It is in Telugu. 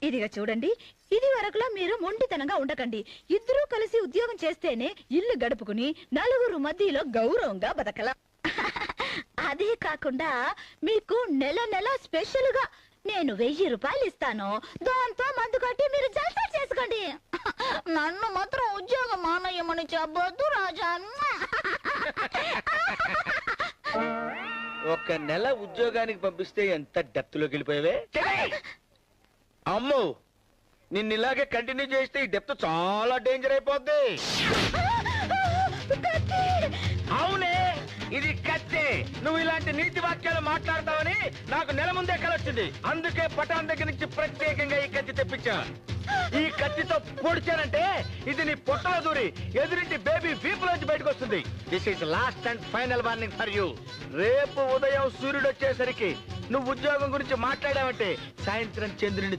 ఇదిగా చూడండి, ఇది వరకులా మీరు మొండితనంగా ఉండకండి. ఇద్దరూ కలిసి ఉద్యోగం చేస్తేనే ఇల్లు గడుపుకుని నలుగురు మధ్యలో గౌరవంగా బతకలా. అదే కాకుండా మీకు నెల నెల స్పెషల్ గా నేను 1000 రూపాయలు ఇస్తాను. దాంతో మందు కట్టి మీరు జల్సా చేసుకోండి. నన్ను మాత్రం ఉద్యోగం మానేయమని చెప్పొద్దు రాజా. ఒక నెల ఉద్యోగానికి పంపిస్తే ఎంత డెప్త్ లోకి వెళ్ళిపోయావే. అమ్మో, నిన్ను ఇలాగే కంటిన్యూ చేస్తే ఈ డెప్త్ చాలా డేంజర్ అయిపోద్ది. అవునే, ఇది కత్తి. నువ్వు ఇలాంటి నీతి వాక్యాలు మాట్లాడతావని నాకు నెల ముందే కలొచ్చింది. అందుకే పటాన్ దగ్గర నుంచి ప్రత్యేకంగా ఈ కత్తి తెప్పించా. ఈ కత్తితో పొడిచానంటే ఇది నీ పొట్టలో దూరి ఎదురింటి బేబీ వీపులోంచి బయటకు వస్తుంది. This is lost and final warning for you. రేపు ఉదయం సూర్యుడు వచ్చేసరికి నువ్వు ఉద్యోగం గురించి మాట్లాడావంటే సాయంత్రం చంద్రుని